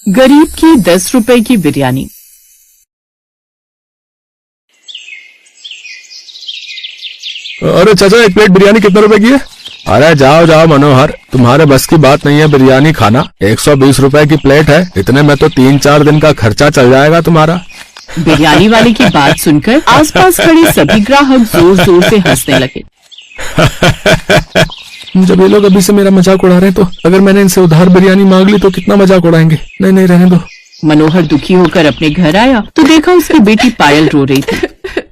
गरीब की 10 रुपए की बिरयानी। अरे चाचा, एक प्लेट बिरयानी कितने रुपए की है? अरे जाओ जाओ मनोहर, तुम्हारे बस की बात नहीं है बिरयानी खाना। 120 रुपए की प्लेट है, इतने में तो 3-4 दिन का खर्चा चल जाएगा तुम्हारा। बिरयानी वाले की बात सुनकर आसपास खड़े सभी ग्राहक जोर जोर से हंसने लगे। जब ये लोग अभी से मेरा मजाक उड़ा रहे हैं, तो अगर मैंने इनसे उधार बिरयानी मांग ली तो कितना मजाक उड़ाएंगे। नहीं नहीं, रहने दो। मनोहर दुखी होकर अपने घर आया तो देखा उसकी बेटी पायल रो रही थी।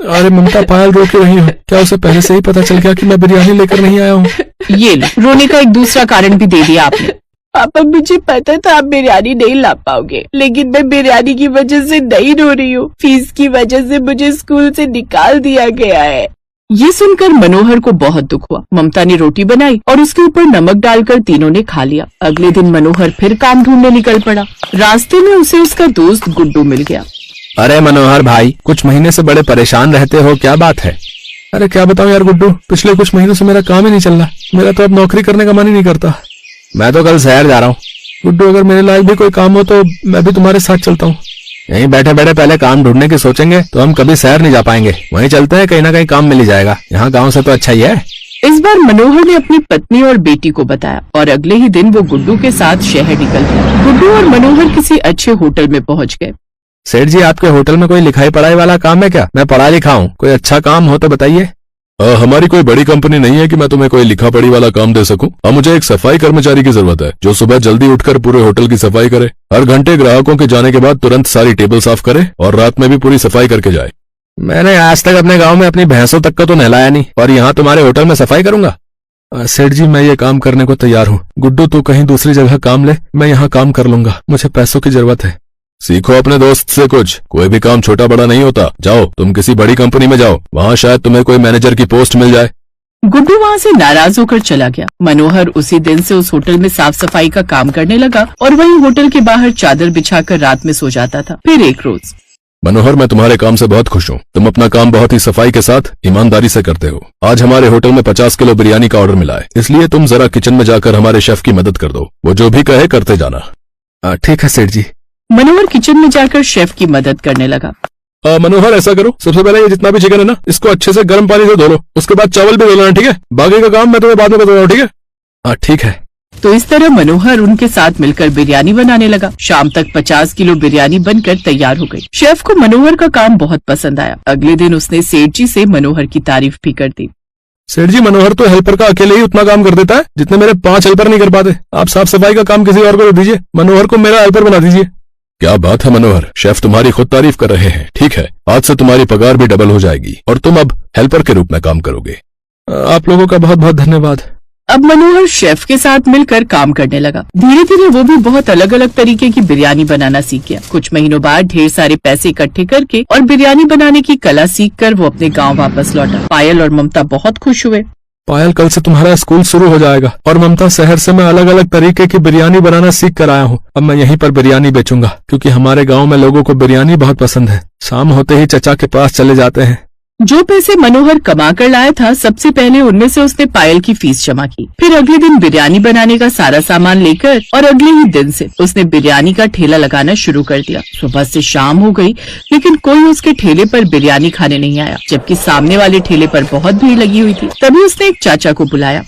अरे ममता, पायल रो क्यों रही हो? क्या उसे पहले से ही पता चल गया कि मैं बिरयानी लेकर नहीं आया हूँ? ये लो, रोने का एक दूसरा कारण भी दे दिया आपने। पापा, मुझे पता था आप बिरयानी नहीं ला पाओगे, लेकिन मैं बिरयानी की वजह से नहीं रो रही हूँ। फीस की वजह से मुझे स्कूल से निकाल दिया गया है। ये सुनकर मनोहर को बहुत दुख हुआ। ममता ने रोटी बनाई और उसके ऊपर नमक डालकर तीनों ने खा लिया। अगले दिन मनोहर फिर काम ढूंढने निकल पड़ा। रास्ते में उसे उसका दोस्त गुड्डू मिल गया। अरे मनोहर भाई, कुछ महीने से बड़े परेशान रहते हो, क्या बात है? अरे क्या बताऊं यार गुड्डू, पिछले कुछ महीनों से मेरा काम ही नहीं चल रहा। मेरा तो अब नौकरी करने का मन ही नहीं करता। मैं तो कल शहर जा रहा हूँ। गुड्डू, अगर मेरे लायक भी कोई काम हो तो मैं भी तुम्हारे साथ चलता हूँ। यहीं बैठे बैठे पहले काम ढूंढने की सोचेंगे तो हम कभी शहर नहीं जा पाएंगे। वहीं चलते हैं, कहीं ना कहीं काम मिल ही जाएगा। यहाँ गाँव से तो अच्छा ही है। इस बार मनोहर ने अपनी पत्नी और बेटी को बताया और अगले ही दिन वो गुड्डू के साथ शहर निकल गया। गुड्डू और मनोहर किसी अच्छे होटल में पहुँच गए। सेठ जी, आपके होटल में कोई लिखाई पढ़ाई वाला काम है क्या? मैं पढ़ा लिखा हूँ, कोई अच्छा काम हो तो बताइए। हमारी कोई बड़ी कंपनी नहीं है कि मैं तुम्हें कोई लिखा पढ़ी वाला काम दे सकूं। अब मुझे एक सफाई कर्मचारी की जरूरत है, जो सुबह जल्दी उठकर पूरे होटल की सफाई करे, हर घंटे ग्राहकों के जाने के बाद तुरंत सारी टेबल साफ करे और रात में भी पूरी सफाई करके जाए। मैंने आज तक अपने गांव में अपनी भैंसों तक का तो नहलाया नहीं, और यहाँ तुम्हारे होटल में सफाई करूंगा? सेठ जी, मैं ये काम करने को तैयार हूँ। गुड्डू, तू कहीं दूसरी जगह काम ले, मैं यहाँ काम कर लूंगा। मुझे पैसों की जरूरत है। सीखो अपने दोस्त से कुछ, कोई भी काम छोटा बड़ा नहीं होता। जाओ, तुम किसी बड़ी कंपनी में जाओ, वहाँ शायद तुम्हें कोई मैनेजर की पोस्ट मिल जाए। गुड्डू वहाँ से नाराज होकर चला गया। मनोहर उसी दिन से उस होटल में साफ सफाई का काम करने लगा और वहीं होटल के बाहर चादर बिछाकर रात में सो जाता था। फिर एक रोज, मनोहर, मैं तुम्हारे काम से बहुत खुश हूँ। तुम अपना काम बहुत ही सफाई के साथ ईमानदारी से करते हो। आज हमारे होटल में 50 किलो बिरयानी का ऑर्डर मिला है, इसलिए तुम जरा किचन में जाकर हमारे शेफ की मदद कर दो। वो जो भी कहे करते जाना। ठीक है सेठ जी। मनोहर किचन में जाकर शेफ की मदद करने लगा। मनोहर, ऐसा करो, सबसे पहले ये जितना भी चिकन है ना, इसको अच्छे से गर्म पानी से धो लो। उसके बाद चावल भी धो लेना, ठीक है? बाकी का काम मैं तुम्हें बाद में बता रहा हूँ, ठीक है? ठीक है। तो इस तरह मनोहर उनके साथ मिलकर बिरयानी बनाने लगा। शाम तक 50 किलो बिरयानी बनकर तैयार हो गई। शेफ को मनोहर का काम बहुत पसंद आया। अगले दिन उसने सेठ जी से मनोहर की तारीफ भी कर दी। सेठ जी, मनोहर तो हेल्पर का अकेले ही उतना काम कर देता है जितने मेरे 5 हेल्पर नहीं कर पाते। आप साफ सफाई का काम किसी और को दे दीजिए, मनोहर को मेरा हेल्पर बना दीजिए। क्या बात है मनोहर, शेफ तुम्हारी खुद तारीफ कर रहे हैं। ठीक है, आज से तुम्हारी पगार भी डबल हो जाएगी और तुम अब हेल्पर के रूप में काम करोगे। आप लोगों का बहुत बहुत धन्यवाद। अब मनोहर शेफ के साथ मिलकर काम करने लगा। धीरे धीरे वो भी बहुत अलग अलग तरीके की बिरयानी बनाना सीख गया। कुछ महीनों बाद ढेर सारे पैसे इकट्ठे करके और बिरयानी बनाने की कला सीखकर वो अपने गांव वापस लौटा। पायल और ममता बहुत खुश हुए। पायल, कल से तुम्हारा स्कूल शुरू हो जाएगा। और ममता, शहर से मैं अलग अलग तरीके की बिरयानी बनाना सीख कर आया हूँ। अब मैं यहीं पर बिरयानी बेचूंगा, क्योंकि हमारे गांव में लोगों को बिरयानी बहुत पसंद है। शाम होते ही चचा के पास चले जाते हैं। जो पैसे मनोहर कमा कर लाया था, सबसे पहले उनमें से उसने पायल की फीस जमा की। फिर अगले दिन बिरयानी बनाने का सारा सामान लेकर और अगले ही दिन से उसने बिरयानी का ठेला लगाना शुरू कर दिया। सुबह से शाम हो गई, लेकिन कोई उसके ठेले पर बिरयानी खाने नहीं आया, जबकि सामने वाले ठेले पर बहुत भीड़ लगी हुई थी। तभी उसने एक चाचा को बुलाया।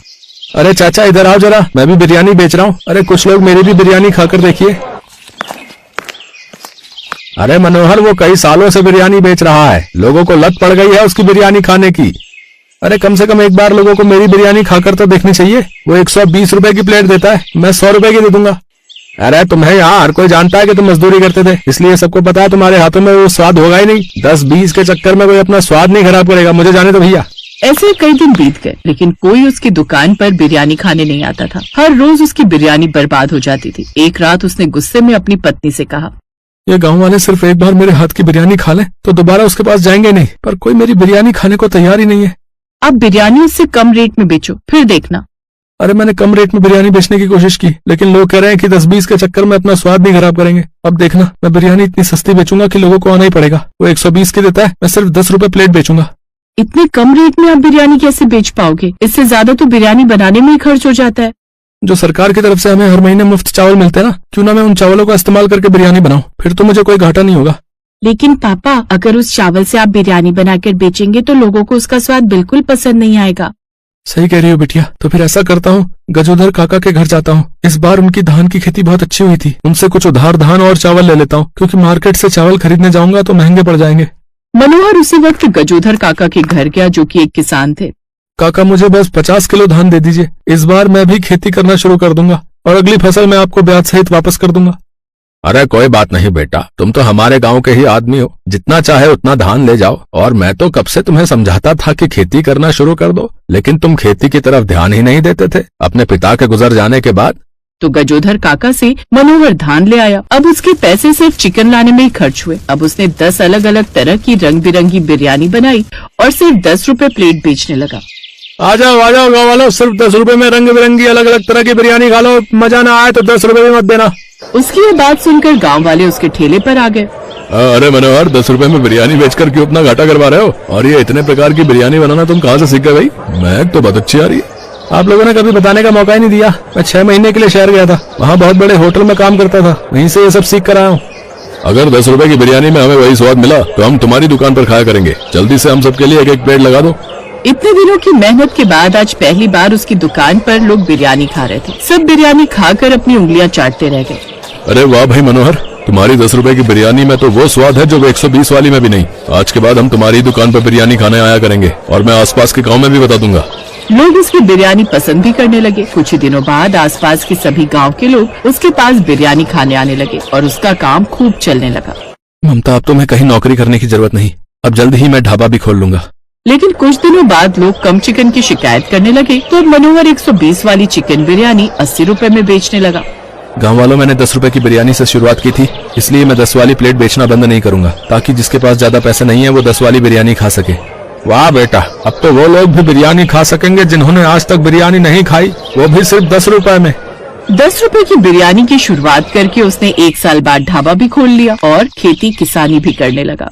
अरे चाचा, इधर आओ जरा, मैं भी बिरयानी बेच रहा हूँ। अरे कुछ लोग मेरी भी बिरयानी खाकर देखिए। अरे मनोहर, वो कई सालों से बिरयानी बेच रहा है, लोगों को लत पड़ गई है उसकी बिरयानी खाने की। अरे कम से कम एक बार लोगों को मेरी बिरयानी खाकर तो देखनी चाहिए। वो 120 रुपए की प्लेट देता है, मैं 100 रुपए की दे दूंगा। अरे तुम्हें यहाँ हर कोई जानता है कि तुम मजदूरी करते थे, इसलिए सबको पता है तुम्हारे हाथों में वो स्वाद होगा ही नहीं। 10-20 के चक्कर में कोई अपना स्वाद नहीं खराब करेगा। मुझे जाने दो भैया। ऐसे कई दिन बीत गए, लेकिन कोई उसकी दुकान पर बिरयानी खाने नहीं आता था। हर रोज उसकी बिरयानी बर्बाद हो जाती थी। एक रात उसने गुस्से में अपनी पत्नी से कहा, ये गांव वाले सिर्फ एक बार मेरे हाथ की बिरयानी खा लें तो दोबारा उसके पास जाएंगे नहीं, पर कोई मेरी बिरयानी खाने को तैयार ही नहीं है। आप बिरयानी उससे कम रेट में बेचो, फिर देखना। अरे मैंने कम रेट में बिरयानी बेचने की कोशिश की, लेकिन लोग कह रहे हैं कि 10-20 के चक्कर में अपना स्वाद नहीं खराब करेंगे। अब देखना, मैं बिरयानी इतनी सस्ती बेचूंगा कि लोगों को आना ही पड़ेगा। वो 120 की देता है, मैं सिर्फ 10 रुपए प्लेट बेचूंगा। इतने कम रेट में आप बिरयानी कैसे बेच पाओगे? इससे ज्यादा तो बिरयानी बनाने में ही खर्च हो जाता है। जो सरकार की तरफ से हमें हर महीने मुफ्त चावल मिलते हैं ना, क्यों ना मैं उन चावलों का इस्तेमाल करके बिरयानी बनाऊं, फिर तो मुझे कोई घाटा नहीं होगा। लेकिन पापा, अगर उस चावल से आप बिरयानी बनाकर बेचेंगे तो लोगों को उसका स्वाद बिल्कुल पसंद नहीं आएगा। सही कह रही हो बिटिया, तो फिर ऐसा करता हूँ, गजोधर काका के घर जाता हूँ। इस बार उनकी धान की खेती बहुत अच्छी हुई थी, उनसे कुछ उधार धान और चावल ले लेता हूँ, क्योंकि मार्केट से चावल खरीदने जाऊंगा तो महंगे पड़ जाएंगे। मनोहर उसी वक्त गजोधर काका के घर गया, जो कि एक किसान थे। काका, मुझे बस 50 किलो धान दे दीजिए, इस बार मैं भी खेती करना शुरू कर दूंगा और अगली फसल मैं आपको ब्याज सहित वापस कर दूंगा। अरे कोई बात नहीं बेटा, तुम तो हमारे गांव के ही आदमी हो, जितना चाहे उतना धान ले जाओ। और मैं तो कब से तुम्हें समझाता था कि खेती करना शुरू कर दो, लेकिन तुम खेती की तरफ ध्यान ही नहीं देते थे अपने पिता के गुजर जाने के बाद। तो गजोधर काका से मनोहर धान ले आया। अब उसके पैसे सिर्फ चिकन लाने में ही खर्च हुए। अब उसने 10 अलग अलग तरह की रंग बिरंगी बिरयानी बनाई और सिर्फ 10 रुपए प्लेट बेचने लगा। आ जाओ गाँव वालों, सिर्फ 10 रुपए में रंग बिरंगी अलग अलग तरह की बिरयानी खा लो, मजा ना आए तो 10 रुपए भी मत देना। उसकी ये बात सुनकर गांव वाले उसके ठेले पर आ गए। अरे मनोहर, 10 रुपए में बिरयानी बेचकर क्यों अपना घाटा करवा रहे हो? और ये इतने प्रकार की बिरयानी बनाना तुम कहाँ से सीख गए भाई? महक तो बहुत अच्छी आ रही है। आप लोगों ने कभी बताने का मौका ही नहीं दिया। मैं 6 महीने के लिए शहर गया था, वहाँ बहुत बड़े होटल में काम करता था, वहीं से ये सब सीख कर आया हूँ। अगर 10 रुपए की बिरयानी में हमें वही स्वाद मिला तो हम तुम्हारी दुकान पर खाया करेंगे। जल्दी से हम सबके लिए एक एक प्लेट लगा दो। इतने दिनों की मेहनत के बाद आज पहली बार उसकी दुकान पर लोग बिरयानी खा रहे थे। सब बिरयानी खाकर अपनी उंगलियां चाटते रह गए। अरे वाह भाई मनोहर, तुम्हारी 10 रुपए की बिरयानी में तो वो स्वाद है जो 120 वाली में भी नहीं। आज के बाद हम तुम्हारी दुकान पर बिरयानी खाने आया करेंगे और मैं आसपास के गांव में भी बता दूंगा। लोग उसकी बिरयानी पसंद भी करने लगे। कुछ ही दिनों बाद आसपास के सभी गांव के लोग उसके पास बिरयानी खाने आने लगे और उसका काम खूब चलने लगा। ममता, अब तो मैं कहीं नौकरी करने की जरूरत नहीं, अब जल्द ही मैं ढाबा भी खोल लूंगा। लेकिन कुछ दिनों बाद लोग कम चिकन की शिकायत करने लगे, तो अब मनोहर 120 वाली चिकन बिरयानी 80 रुपए में बेचने लगा। गांव वालों, मैंने 10 रुपए की बिरयानी से शुरुआत की थी, इसलिए मैं 10 वाली प्लेट बेचना बंद नहीं करूंगा, ताकि जिसके पास ज्यादा पैसे नहीं है वो 10 वाली बिरयानी खा सके। वाह बेटा, अब तो वो लोग भी बिरयानी खा सकेंगे जिन्होंने आज तक बिरयानी नहीं खाई, वो भी सिर्फ 10 रुपए में। 10 रुपए की बिरयानी की शुरुआत करके उसने 1 साल बाद ढाबा भी खोल लिया और खेती किसानी भी करने लगा।